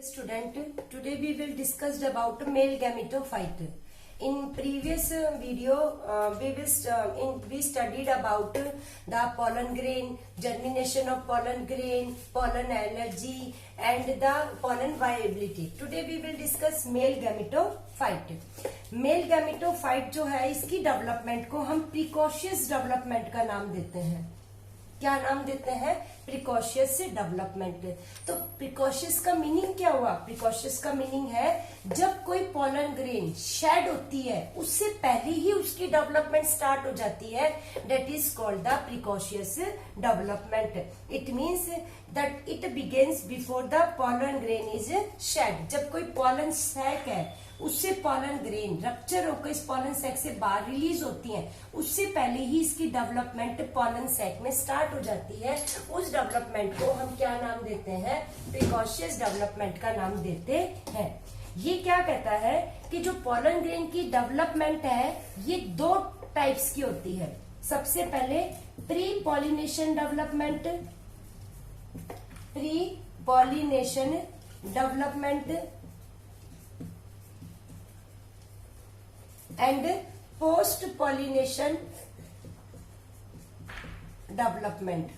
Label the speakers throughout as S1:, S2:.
S1: Student, today we will discuss about male gametophyte. In previous video, we studied about the pollen grain, germination of pollen grain, pollen allergy, and the pollen viability. Today we will discuss male gametophyte. Male gametophyte जो है इसकी development को हम precocious development का नाम देते हैं. क्या नाम देते हैं? Precocious development. तो प्रिकॉशियस का मीनिंग क्या हुआ? प्रिकॉशियस का मीनिंग है जब कोई पॉलन ग्रेन शेड होती है उससे पहले ही उसकी डेवलपमेंट स्टार्ट हो जाती है. That is called the precocious development. It means that it begins before the pollen grain is shed. जब कोई पॉलन सैक है उससे पॉलन ग्रेन रप्चर होकर इस पॉलन सैक से बाहर रिलीज होती है, उससे पहले ही इसकी डेवलपमेंट पॉलन सैक में स्टार्ट हो जाती है. उस डेवलपमेंट को हम क्या नाम देते हैं? प्रिकॉशियस डेवलपमेंट का नाम देते हैं. ये क्या कहता है कि जो पॉलन ग्रेन की डेवलपमेंट है ये दो टाइप्स की होती है. सबसे पहले pre pollination development, pre pollination development and post pollination development.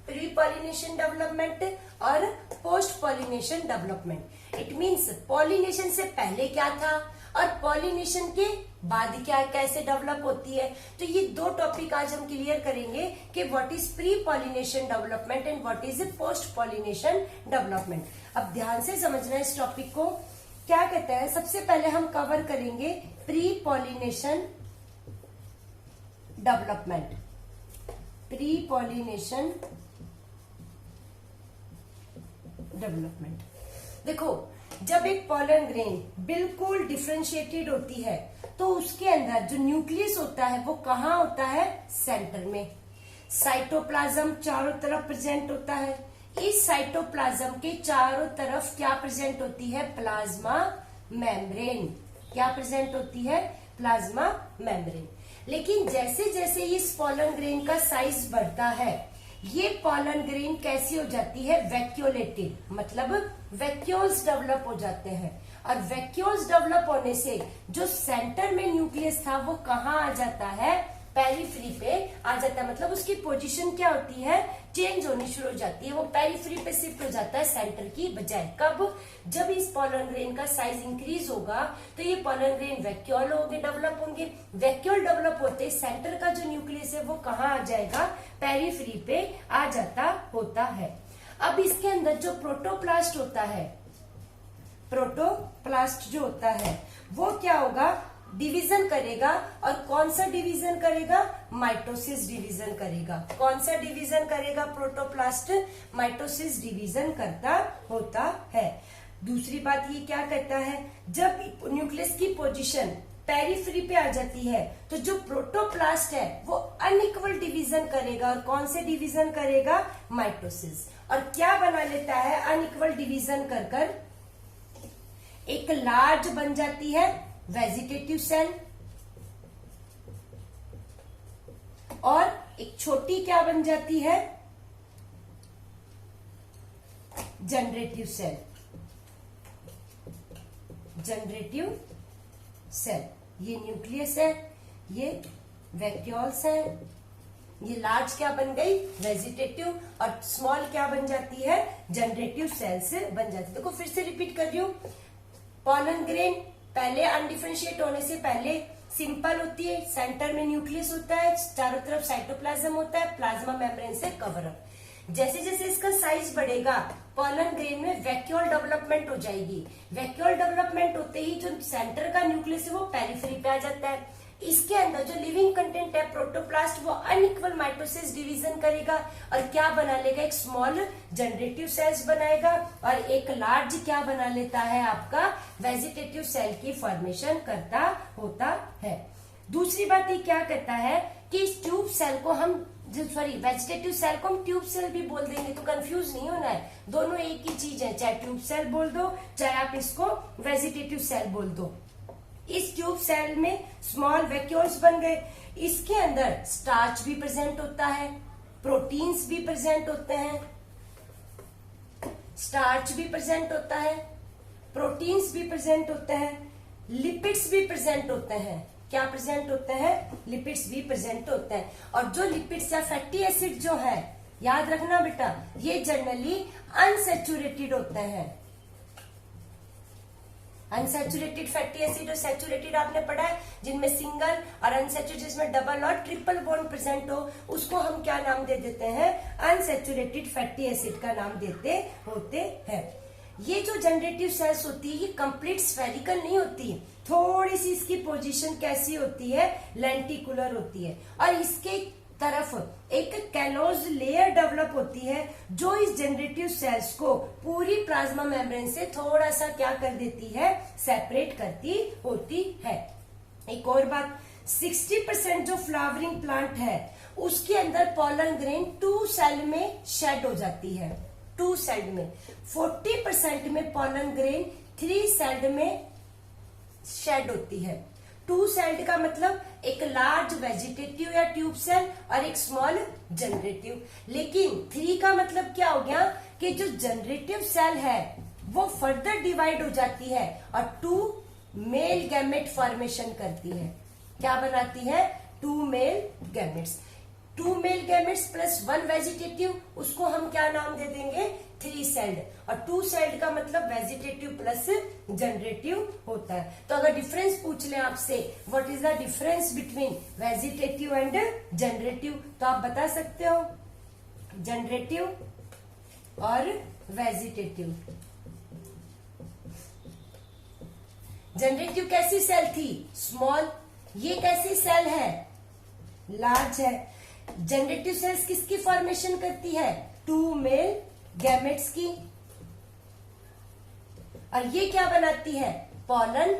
S1: Pre pollination development और post pollination development. It means pollination से पहले क्या था और पॉलिनेशन के बाद क्या कैसे डेवलप होती है. तो ये दो टॉपिक आज हम क्लियर करेंगे कि what is pre pollination development and what is post pollination development. अब ध्यान से समझना है इस टॉपिक को. क्या कहता है? सबसे पहले हम कवर करेंगे pre pollination development. Pre pollination development. देखो, जब एक पॉलन ग्रेन बिल्कुल डिफरेंशिएटेड होती है तो उसके अंदर जो न्यूक्लियस होता है वो कहाँ होता है? सेंटर में. साइटोप्लाज्म चारों तरफ प्रेजेंट होता है. इस साइटोप्लाज्म के चारों तरफ क्या प्रेजेंट होती है? Plasma membrane. क्या प्रेजेंट होती है? Plasma membrane. लेकिन जैसे जैसे इस पॉलन ग्रेन का साइज बढ़ता है ये पॉलन ग्रेन कैसी हो जाती है? वैक्यूलेटेड. मतलब वैक्यूल्स डेवलप हो जाते हैं और वैक्यूल्स डेवलप होने से जो सेंटर में न्यूक्लियस था वो कहाँ आ जाता है? पेरिफेरी पे आ जाता है. मतलब उसकी पोजीशन क्या होती है? चेंज होनी शुरू हो जाती है. वो पेरिफेरी पे शिफ्ट हो जाता है सेंटर की बजाय. कब? जब इस पॉलन ग्रेन का साइज इंक्रीज होगा तो ये पॉलन ग्रेन वैक्यूल होंगे, डेवलप होंगे. वैक्यूल डेवलप होते सेंटर का जो न्यूक्लियस है वो कहाँ आ जाएगा? पेरिफेरी पे आ जाता होता है. अब इसके अंदर जो प्रोटोप्लास्ट होता है, प्रोटोप्लास्ट जो होता है वो क्या होगा? डिवीजन करेगा. और कौन सा डिवीजन करेगा? माइटोसिस डिवीजन करेगा. कौन सा डिवीजन करेगा? प्रोटोप्लास्ट माइटोसिस डिवीजन करता होता है. दूसरी बात ये क्या कहता है? जब न्यूक्लियस की पोजीशन पेरिफेरी पे आ जाती है तो जो प्रोटोप्लास्ट है वो अनइक्वल डिवीजन करेगा. और कौन से डिवीजन करेगा? माइटोसिस. और क्या बना लेता है? अनइक्वल डिवीजन कर कर एक लार्ज बन जाती है वेजिटेटिव सेल और एक छोटी क्या बन जाती है? Generative cell. Generative cell. ये न्यूक्लियस है, ये वैक्यूल्स है. ये लार्ज क्या बन गई? वेजिटेटिव. और स्मॉल क्या बन जाती है? जनरेटिव सेल्स बन जाती है. देखो फिर से रिपीट कर रही हूं. पॉलन ग्रेन पहले अनडिफरेंशिएट होने से पहले सिंपल होती है. सेंटर में न्यूक्लियस होता है, चारों तरफ साइटोप्लाज्म होता है, प्लाज्मा मेम्ब्रेन से कवर अप. जैसे जैसे इसका साइज बढ़ेगा पॉलन ग्रेन में वैक्यूल डेवलपमेंट हो जाएगी. वैक्यूल डेवलपमेंट होते ही जो सेंटर का न्यूक्लियस है वो पेरिफेरी पे आ जाता है. इसके अंदर जो लिविंग कंटेंट है प्रोटोप्लास्ट वो अनइक्वल माइटोसिस डिवीजन करेगा और क्या बना लेगा? एक स्मॉल जनरेटिव सेल्स बनाएगा और एक लार्ज क्या बना लेता है? आपका वेजिटेटिव सेल की फॉर्मेशन करता होता है. दूसरी बात ये क्या कहता है कि इस ट्यूब सेल को हम वेजिटेटिव सेल को हम ट्यूब सेल भी बोल देंगे तो कंफ्यूज नहीं होना है. दोनों एक ही चीज है. चाहे ट्यूब सेल बोल दो चाहे आप इसको वेजिटेटिव सेल बोल दो. इस ट्यूब सेल में स्मॉल वैक्यूल्स बन गए। इसके अंदर स्टार्च भी प्रेजेंट होता है, प्रोटीन्स भी प्रेजेंट होते हैं, स्टार्च भी प्रेजेंट होता है, प्रोटीन्स भी प्रेजेंट होते हैं, लिपिड्स भी प्रेजेंट होते हैं। क्या प्रेजेंट होते हैं? लिपिड्स भी प्रेजेंट होते हैं। और जो लिपिड्स या फैटी एसिड जो है, याद रखना बेटा, ये जनरली अनसैचुरेटेड होते हैं। अनसैचुरेटेड फैटी एसिड और सैचुरेटेड आपने पढ़ा है, जिनमें सिंगल और अनसैचुरेटेड, जिसमें डबल और ट्रिपल बॉन्ड प्रेजेंट हो, उसको हम क्या नाम दे देते हैं? अनसैचुरेटेड फैटी एसिड का नाम देते होते हैं। ये जो जनरेटिव सेल्स होती है, ये कंप्लीट स्फेरिकल नहीं होती, थोड़ी सी इसकी पोजीशन कैसी होती है? लेंटिकुलर होती है। और इसके तरफ एक कैलोज लेयर डेवलप होती है, जो इस जनरेटिव सेल्स को पूरी प्लाज्मा मेम्ब्रेन से थोड़ा सा क्या कर देती है? सेपरेट करती होती है। एक और बात, 60% जो फ्लावरिंग प्लांट है, उसके अंदर पॉलन ग्रेन 2 सेल में शेड हो जाती है, 2 सेल में। 40% में पॉलन ग्रेन 3 सेल में शेड होती है। 2 सेल्ड का मतलब एक लार्ज वेजिटेटिव या ट्यूब सेल और एक स्मॉल जनरेटिव। लेकिन 3 का मतलब क्या हो गया कि जो जनरेटिव सेल है वो फर्दर डिवाइड हो जाती है और 2 मेल गैमेट फॉर्मेशन करती है। क्या बनाती है? 2 male gametes. 2 male gametes plus 1 vegetative, उसको हम क्या नाम दे देंगे? 3 सेल्ड। और 2 सेल्ड का मतलब वेजिटेटिव प्लस जनरेटिव होता है। तो अगर डिफरेंस पूछ ले आपसे, what is the difference between vegetative and generative, तो आप बता सकते हो जनरेटिव और वेजिटेटिव। जनरेटिव कैसी सेल थी? स्मॉल। ये कैसी सेल है? लार्ज है। जनरेटिव सेल्स किसकी फॉर्मेशन करती है? 2 मेल गैमेट्स की। और ये क्या बनाती है? पॉलन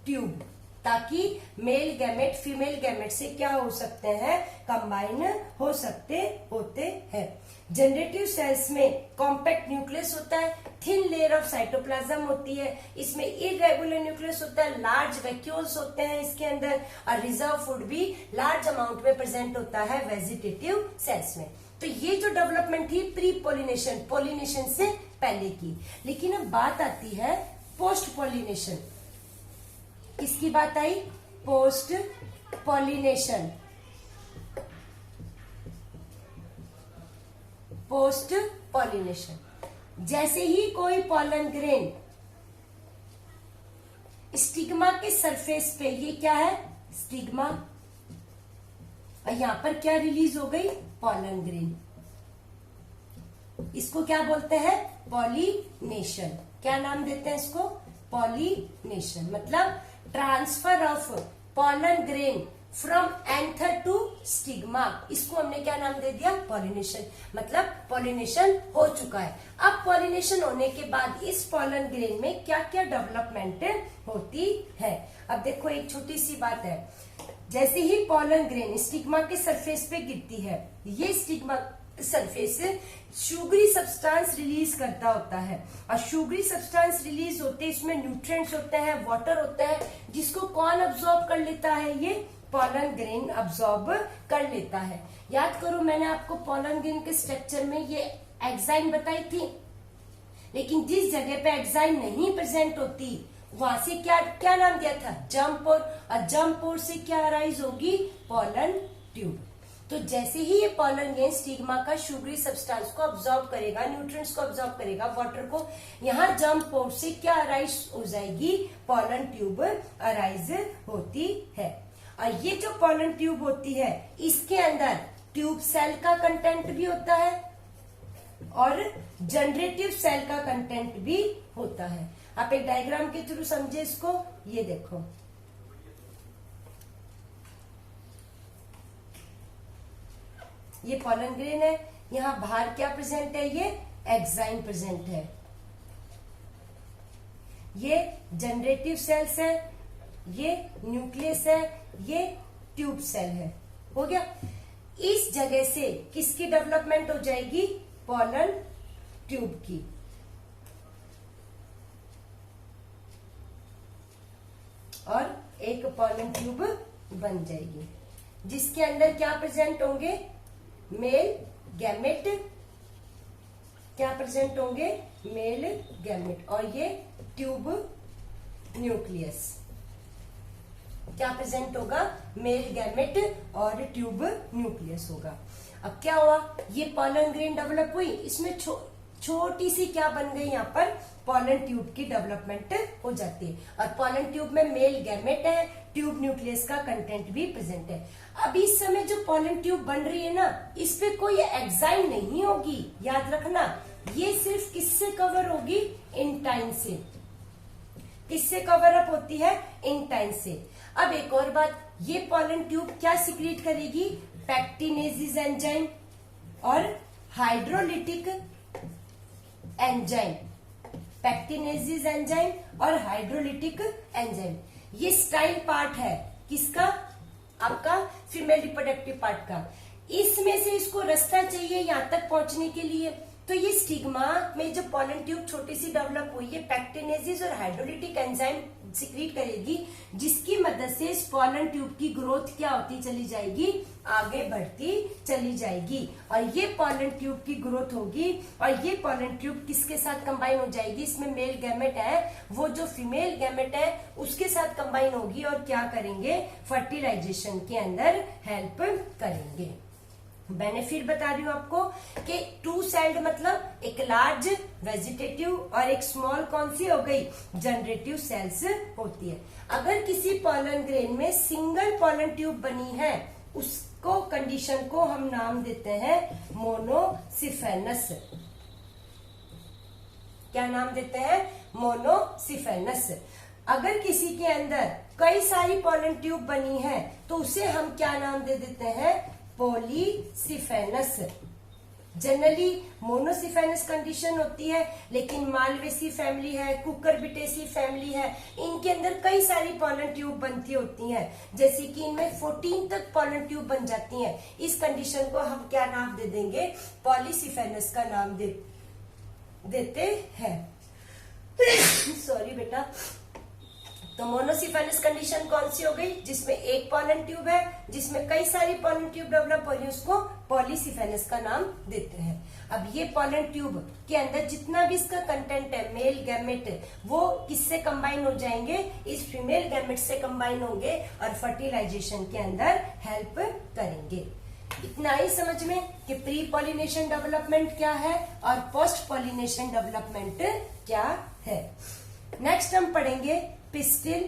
S1: ट्यूब, ताकि मेल गैमेट फीमेल गैमेट से क्या हो सकते हैं? कंबाइन हो सकते होते हैं। जनरेटिव सेल्स में कॉम्पैक्ट न्यूक्लियस होता है, थिन लेयर ऑफ साइटोप्लाज्म होती है, इसमें इरेगुलर न्यूक्लियस होता है, लार्ज वैक्यूल्स होते हैं इसके अंदर, और रिजर्व फूड भी लार्ज अमाउंट में प्रेजेंट होता है वेजिटेटिव सेल्स में। तो ये जो डेवलपमेंट थी प्री पोलिनेशन, पोलिनेशन से पहले की। लेकिन अब बात आती है पोस्ट पोलिनेशन। किसकी बात आई? Post pollination. पोस्ट पोलिनेशन, जैसे ही कोई पॉलन ग्रेन स्टिग्मा के सरफेस पे, ये क्या है? स्टिग्मा, और यहां पर क्या रिलीज हो गई? Pollen grain. इसको क्या बोलते हैं? पॉलिनेशन। क्या नाम देते हैं इसको? पॉलिनेशन। मतलब transfer of pollen grain from anther to stigma, इसको हमने क्या नाम दे दिया? पॉलिनेशन। मतलब पॉलिनेशन हो चुका है। अब पॉलिनेशन होने के बाद इस पॉलन ग्रेन में क्या क्या डेवलपमेंट होती है? अब देखो, एक छोटी सी बात है, जैसे ही पॉलन ग्रेन स्टिग्मा के सरफेस पे गिरती है, ये stigma surface sugary substance release करता होता है, और शुगरी सब्सटेंस रिलीज होते इसमें न्यूट्रिएंट्स होते हैं, वाटर होता है, जिसको कौन अब्सॉर्ब कर लेता है? ये पॉलन ग्रेन अब्सॉर्ब कर लेता है। याद करो, मैंने आपको पॉलन ग्रेन के स्ट्रक्चर में ये एक्साइन बताई थी, लेकिन जिस जगह पे एक्साइन नहीं प्रेजेंट होती वहां से क्या क्या नाम दिया था? जंप पोर। और जंप पोर से क्या अराइज होगी? Pollen tube. तो जैसे ही ये पॉलन ग्रेन स्टिग्मा का शुगरी सब्सटेंस को अब्सॉर्ब करेगा, न्यूट्रिएंट्स को अब्सॉर्ब करेगा, वाटर को, यहाँ जंप पोर से क्या अराइज हो जाएगी? पॉलन ट्यूब अराइज होती है। और ये जो पॉलन ट्यूब होती है, इसके अंदर ट्यूब सेल का कंटेंट भी होता है और जनरेटिव सेल का कंटेंट भी होता है। आप एक डायग्राम के थ्रू समझे इसको। ये देखो, ये पॉलन ग्रेन है, यहां बाहर क्या प्रेजेंट है? ये एक्साइन प्रेजेंट है। ये जनरेटिव सेल्स है, ये न्यूक्लियस है, ये ट्यूब सेल है। हो गया। इस जगह से किसकी डेवलपमेंट हो जाएगी? पॉलन ट्यूब की। और एक पॉलन ट्यूब बन जाएगी जिसके अंदर क्या प्रेजेंट होंगे, मेल गैमेट, क्या प्रेजेंट होंगे, मेल गैमेट, और ये ट्यूब न्यूक्लियस, क्या प्रेजेंट होगा, मेल गैमेट और ट्यूब न्यूक्लियस होगा। अब क्या हुआ, ये पॉलन ग्रेन डेवलप हुई, इसमें छोटी सी क्या बन गई, यहाँ पर पॉलन ट्यूब की डेवलपमेंट हो जाती है, और पॉलन ट्यूब में मेल गैमेट है, ट्यूब न्यूक्लियस का कंटेंट भी प्रेजेंट है। अब इस समय जो पॉलन ट्यूब बन रही है ना, इस पे कोई एग्जाइम नहीं होगी, याद रखना, ये सिर्फ किससे कवर होगी, इंटाइन से। किससे कवर अप होती है, इंटाइन से। अब एक और बात, ये पॉलन ट्यूब क्या सिक्रीट करेगी, पैक्टिनेसिस एंजाइम और हाइड्रोलिटिक एंजाइम, पैक्टिनेसिस एंजाइम और हाइड्रोलिटिक एंजाइम। ये स्टाइल पार्ट है किसका, आपका फीमेल रिप्रोडक्टिव पार्ट का। इसमें से इसको रास्ता चाहिए यहाँ तक पहुंचने के लिए, तो ये स्टिग्मा में जो पॉलन ट्यूब छोटी सी डेवलप हुई है, पैक्टिनेसिस और हाइड्रोलिटिक एंजाइम सिक्रीट करेगी, जिसकी मदद से इस पॉलन ट्यूब की ग्रोथ क्या होती चली जाएगी, आगे बढ़ती चली जाएगी, और ये पॉलन ट्यूब की ग्रोथ होगी, और ये पॉलन ट्यूब किसके साथ कंबाइन हो जाएगी, इसमें मेल गैमेट है, वो जो फीमेल गैमेट है उसके साथ कंबाइन होगी, और क्या करेंगे, फर्टिलाइजेशन के अंदर हेल्प करेंगे। बेनिफिट बता रही हूं आपको कि टू सेल्ड मतलब एक लार्ज वेजिटेटिव और एक स्मॉल कौन सी हो गई, जनरेटिव सेल्स होती है। अगर किसी पॉलन ग्रेन में सिंगल पॉलन ट्यूब बनी है, उसको कंडीशन को हम नाम देते हैं मोनोसिफेनस। क्या नाम देते हैं, मोनोसिफेनस। अगर किसी के अंदर कई सारी पॉलन ट्यूब बनी है तो उसे हम क्या नाम दे देते हैं, पॉलीसिफेनस। जनरली मोनोसिफेनस कंडीशन होती है, लेकिन मालवेसी फैमिली है, कुकरबिटेसी फैमिली है, इनके अंदर कई सारी पॉलन ट्यूब बनती होती हैं, जैसे कि इनमें 14 तक पॉलन ट्यूब बन जाती हैं। इस कंडीशन को हम क्या नाम दे देंगे, पॉलीसिफेनस का नाम देते हैं। सॉरी बेटा। तो मोनोसिफेनस कंडीशन कौन सी हो गई, जिसमें एक पॉलन ट्यूब है, जिसमें कई सारी पॉलन ट्यूब डेवलप हो रही है, उसको पॉलीसिफेनस का नाम देते हैं। अब ये पॉलन ट्यूब के अंदर जितना भी इसका कंटेंट है, मेल गैमेट, वो किससे कंबाइन हो जाएंगे, इस फीमेल गैमेट से कंबाइन होंगे और फर्टिलाइजेशन के अंदर हेल्प करेंगे। इतना ही समझ में कि प्री पॉलिनेशन डेवलपमेंट क्या है और पोस्ट पॉलिनेशन डेवलपमेंट क्या है। नेक्स्ट हम पढ़ेंगे पिस्टिल